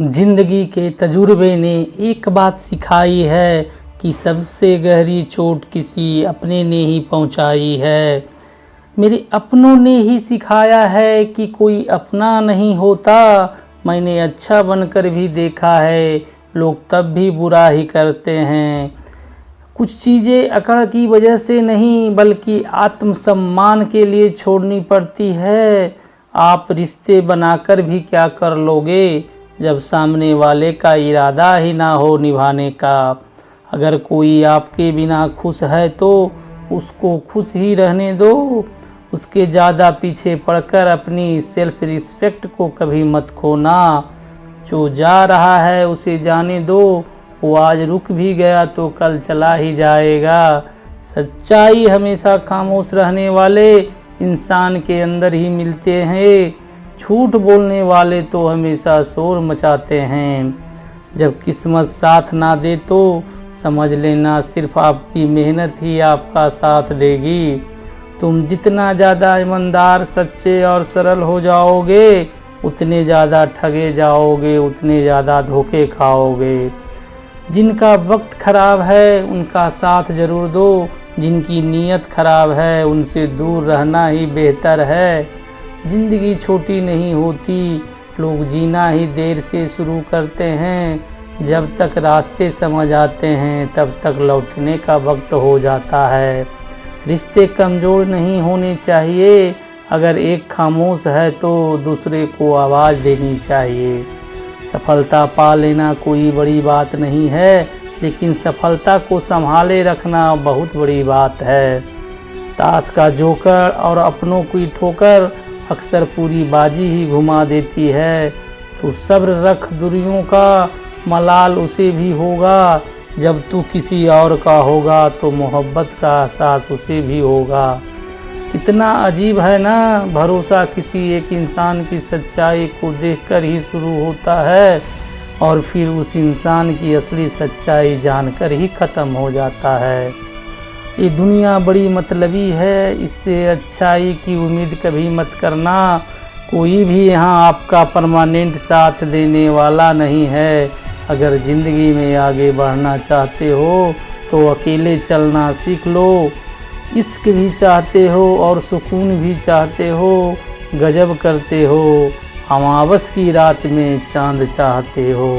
जिंदगी के तजुर्बे ने एक बात सिखाई है कि सबसे गहरी चोट किसी अपने ने ही पहुंचाई है। मेरे अपनों ने ही सिखाया है कि कोई अपना नहीं होता। मैंने अच्छा बनकर भी देखा है, लोग तब भी बुरा ही करते हैं। कुछ चीज़ें अकड़ की वजह से नहीं बल्कि आत्मसम्मान के लिए छोड़नी पड़ती है। आप रिश्ते बनाकर भी क्या कर लोगे जब सामने वाले का इरादा ही ना हो निभाने का। अगर कोई आपके बिना खुश है तो उसको खुश ही रहने दो। उसके ज़्यादा पीछे पड़कर अपनी सेल्फ रिस्पेक्ट को कभी मत खोना। जो जा रहा है उसे जाने दो, वो आज रुक भी गया तो कल चला ही जाएगा। सच्चाई हमेशा खामोश रहने वाले इंसान के अंदर ही मिलते हैं। झूठ बोलने वाले तो हमेशा शोर मचाते हैं। जब किस्मत साथ ना दे तो समझ लेना सिर्फ आपकी मेहनत ही आपका साथ देगी। तुम जितना ज़्यादा ईमानदार, सच्चे और सरल हो जाओगे उतने ज़्यादा ठगे जाओगे, उतने ज़्यादा धोखे खाओगे। जिनका वक्त ख़राब है उनका साथ ज़रूर दो, जिनकी नीयत ख़राब है उनसे दूर रहना ही बेहतर है। ज़िंदगी छोटी नहीं होती, लोग जीना ही देर से शुरू करते हैं। जब तक रास्ते समझ आते हैं तब तक लौटने का वक्त हो जाता है। रिश्ते कमज़ोर नहीं होने चाहिए, अगर एक खामोश है तो दूसरे को आवाज़ देनी चाहिए। सफलता पा लेना कोई बड़ी बात नहीं है, लेकिन सफलता को संभाले रखना बहुत बड़ी बात है। ताश का जोकर और अपनों की ठोकर अक्सर पूरी बाजी ही घुमा देती है। तो सब्र रख, दुरियों का मलाल उसे भी होगा। जब तू किसी और का होगा तो मोहब्बत का एहसास उसे भी होगा। कितना अजीब है ना, भरोसा किसी एक इंसान की सच्चाई को देखकर ही शुरू होता है और फिर उस इंसान की असली सच्चाई जानकर ही ख़त्म हो जाता है। ये दुनिया बड़ी मतलबी है, इससे अच्छाई की उम्मीद कभी मत करना। कोई भी यहाँ आपका परमानेंट साथ देने वाला नहीं है। अगर ज़िंदगी में आगे बढ़ना चाहते हो तो अकेले चलना सीख लो। इश्क भी चाहते हो और सुकून भी चाहते हो, गजब करते हो। अमावस की रात में चांद चाहते हो।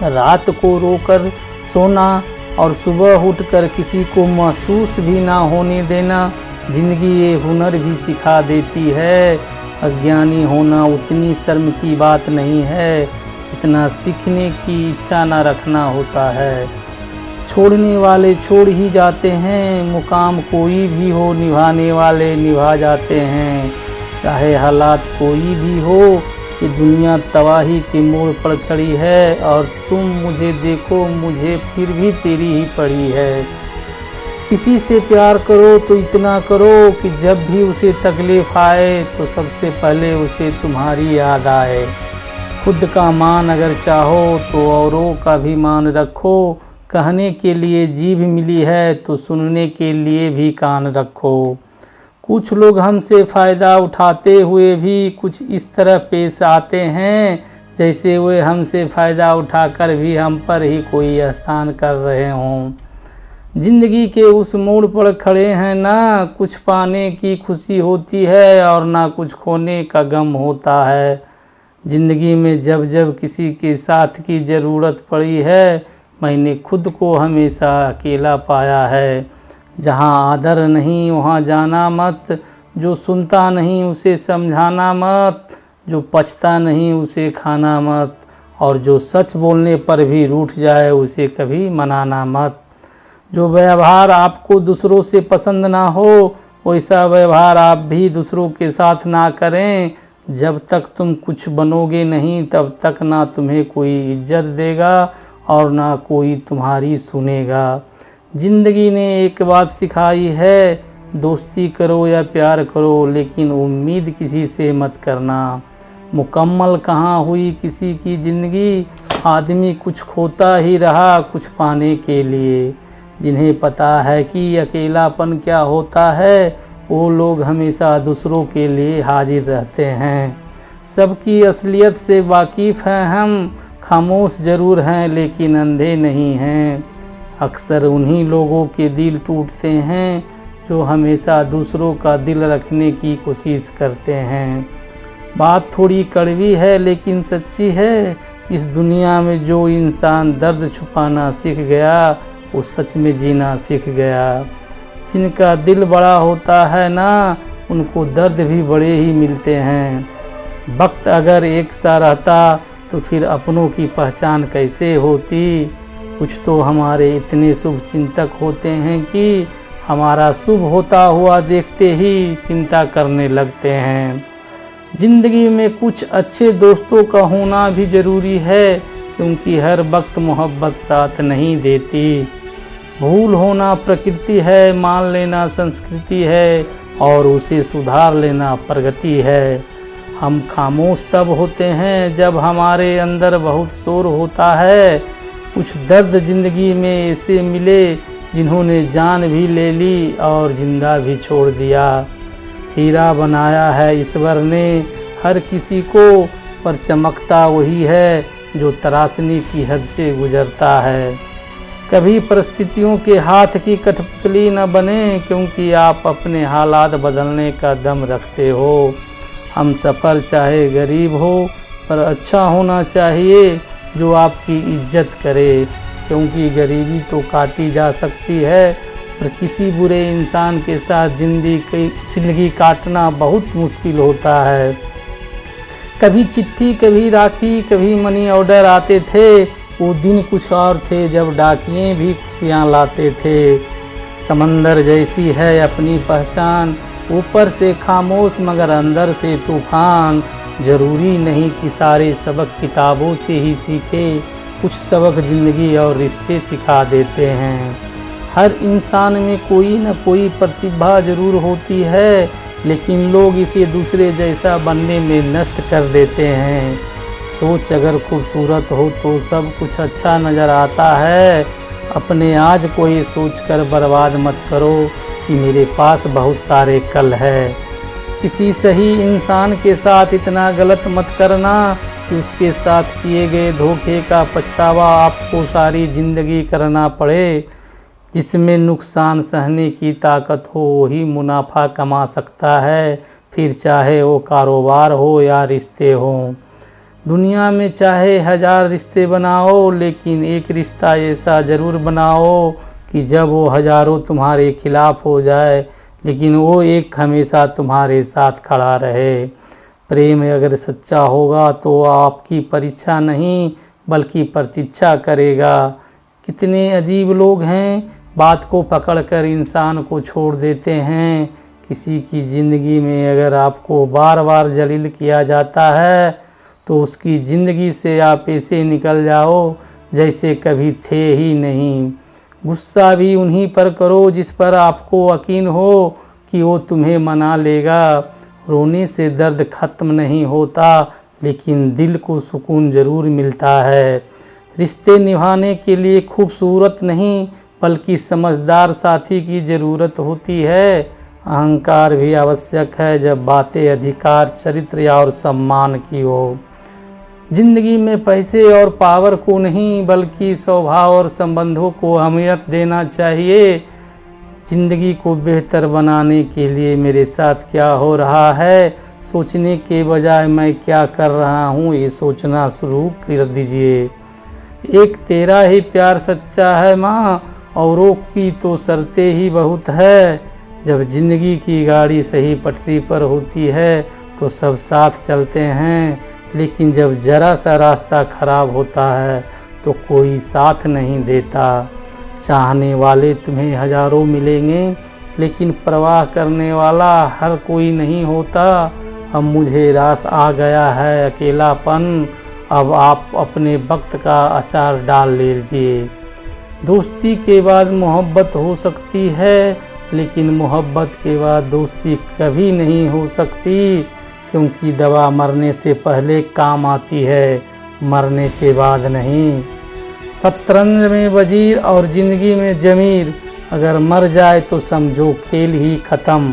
रात को रोकर सोना और सुबह उठकर किसी को महसूस भी ना होने देना, ज़िंदगी ये हुनर भी सिखा देती है। अज्ञानी होना उतनी शर्म की बात नहीं है जितना सीखने की इच्छा ना रखना होता है। छोड़ने वाले छोड़ ही जाते हैं, मुकाम कोई भी हो निभाने वाले निभा जाते हैं। चाहे हालात कोई भी हो, ये दुनिया तबाही के मोड़ पर खड़ी है और तुम मुझे देखो मुझे फिर भी तेरी ही पड़ी है। किसी से प्यार करो तो इतना करो कि जब भी उसे तकलीफ आए तो सबसे पहले उसे तुम्हारी याद आए। खुद का मान अगर चाहो तो औरों का भी मान रखो। कहने के लिए जीभ मिली है तो सुनने के लिए भी कान रखो। कुछ लोग हमसे फ़ायदा उठाते हुए भी कुछ इस तरह पेश आते हैं जैसे वे हमसे फ़ायदा उठाकर भी हम पर ही कोई एहसान कर रहे हों। ज़िंदगी के उस मोड़ पर खड़े हैं, ना कुछ पाने की खुशी होती है और ना कुछ खोने का गम होता है। ज़िंदगी में जब जब किसी के साथ की ज़रूरत पड़ी है, मैंने खुद को हमेशा अकेला पाया है। जहाँ आदर नहीं वहाँ जाना मत, जो सुनता नहीं उसे समझाना मत, जो पचता नहीं उसे खाना मत, और जो सच बोलने पर भी रूठ जाए उसे कभी मनाना मत। जो व्यवहार आपको दूसरों से पसंद ना हो वैसा व्यवहार आप भी दूसरों के साथ ना करें। जब तक तुम कुछ बनोगे नहीं तब तक ना तुम्हें कोई इज्जत देगा और ना कोई तुम्हारी सुनेगा। ज़िंदगी ने एक बात सिखाई है, दोस्ती करो या प्यार करो लेकिन उम्मीद किसी से मत करना। मुकम्मल कहाँ हुई किसी की ज़िंदगी, आदमी कुछ खोता ही रहा कुछ पाने के लिए। जिन्हें पता है कि अकेलापन क्या होता है वो लोग हमेशा दूसरों के लिए हाजिर रहते हैं। सबकी असलियत से वाकिफ़ हैं हम, खामोश जरूर हैं लेकिन अंधे नहीं हैं। अक्सर उन्हीं लोगों के दिल टूटते हैं जो हमेशा दूसरों का दिल रखने की कोशिश करते हैं। बात थोड़ी कड़वी है लेकिन सच्ची है, इस दुनिया में जो इंसान दर्द छुपाना सीख गया वो सच में जीना सीख गया। जिनका दिल बड़ा होता है ना, उनको दर्द भी बड़े ही मिलते हैं। वक्त अगर एक सा रहता तो फिर अपनों की पहचान कैसे होती। कुछ तो हमारे इतने शुभ चिंतक होते हैं कि हमारा शुभ होता हुआ देखते ही चिंता करने लगते हैं। ज़िंदगी में कुछ अच्छे दोस्तों का होना भी ज़रूरी है, क्योंकि हर वक्त मोहब्बत साथ नहीं देती। भूल होना प्रकृति है, मान लेना संस्कृति है और उसे सुधार लेना प्रगति है। हम खामोश तब होते हैं जब हमारे अंदर बहुत शोर होता है। कुछ दर्द ज़िंदगी में ऐसे मिले जिन्होंने जान भी ले ली और जिंदा भी छोड़ दिया। हीरा बनाया है ईश्वर ने हर किसी को, पर चमकता वही है जो तराशने की हद से गुजरता है। कभी परिस्थितियों के हाथ की कठपुतली न बने, क्योंकि आप अपने हालात बदलने का दम रखते हो। हम सफ़र चाहे गरीब हो पर अच्छा होना चाहिए जो आपकी इज्जत करे, क्योंकि गरीबी तो काटी जा सकती है पर किसी बुरे इंसान के साथ ज़िंदगी काटना बहुत मुश्किल होता है। कभी चिट्ठी, कभी राखी, कभी मनी ऑर्डर आते थे। वो दिन कुछ और थे जब डाकिये भी खुशियाँ लाते थे। समंदर जैसी है अपनी पहचान, ऊपर से खामोश मगर अंदर से तूफान। ज़रूरी नहीं कि सारे सबक किताबों से ही सीखे, कुछ सबक ज़िंदगी और रिश्ते सिखा देते हैं। हर इंसान में कोई न कोई प्रतिभा ज़रूर होती है, लेकिन लोग इसे दूसरे जैसा बनने में नष्ट कर देते हैं। सोच अगर खूबसूरत हो तो सब कुछ अच्छा नज़र आता है। अपने आज को ये सोच कर बर्बाद मत करो कि मेरे पास बहुत सारे कल है। किसी सही इंसान के साथ इतना गलत मत करना कि उसके साथ किए गए धोखे का पछतावा आपको सारी ज़िंदगी करना पड़े। जिसमें नुकसान सहने की ताकत हो वही मुनाफा कमा सकता है, फिर चाहे वो कारोबार हो या रिश्ते हों। दुनिया में चाहे 1000 रिश्ते बनाओ, लेकिन एक रिश्ता ऐसा ज़रूर बनाओ कि जब वो हज़ारों तुम्हारे खिलाफ हो जाए, लेकिन वो एक हमेशा तुम्हारे साथ खड़ा रहे। प्रेम अगर सच्चा होगा तो आपकी परीक्षा नहीं बल्कि प्रतीक्षा करेगा। कितने अजीब लोग हैं, बात को पकड़कर इंसान को छोड़ देते हैं। किसी की ज़िंदगी में अगर आपको बार बार जलील किया जाता है तो उसकी ज़िंदगी से आप ऐसे निकल जाओ जैसे कभी थे ही नहीं। गुस्सा भी उन्हीं पर करो जिस पर आपको यकीन हो कि वो तुम्हें मना लेगा। रोने से दर्द ख़त्म नहीं होता, लेकिन दिल को सुकून ज़रूर मिलता है। रिश्ते निभाने के लिए खूबसूरत नहीं बल्कि समझदार साथी की ज़रूरत होती है। अहंकार भी आवश्यक है जब बातें अधिकार, चरित्र और सम्मान की हो। ज़िंदगी में पैसे और पावर को नहीं बल्कि स्वभाव और संबंधों को अहमियत देना चाहिए। ज़िंदगी को बेहतर बनाने के लिए मेरे साथ क्या हो रहा है सोचने के बजाय मैं क्या कर रहा हूँ ये सोचना शुरू कर दीजिए। एक तेरा ही प्यार सच्चा है माँ, औरों की तो शर्तें ही बहुत है। जब ज़िंदगी की गाड़ी सही पटरी पर होती है तो सब साथ चलते हैं, लेकिन जब ज़रा सा रास्ता खराब होता है तो कोई साथ नहीं देता। चाहने वाले तुम्हें हज़ारों मिलेंगे, लेकिन परवाह करने वाला हर कोई नहीं होता। अब मुझे रास आ गया है अकेलापन, अब आप अपने वक्त का अचार डाल लीजिए। दोस्ती के बाद मोहब्बत हो सकती है, लेकिन मोहब्बत के बाद दोस्ती कभी नहीं हो सकती, क्योंकि दवा मरने से पहले काम आती है, मरने के बाद नहीं। शतरंज में वजीर और ज़िंदगी में जमीर, अगर मर जाए तो समझो खेल ही ख़त्म।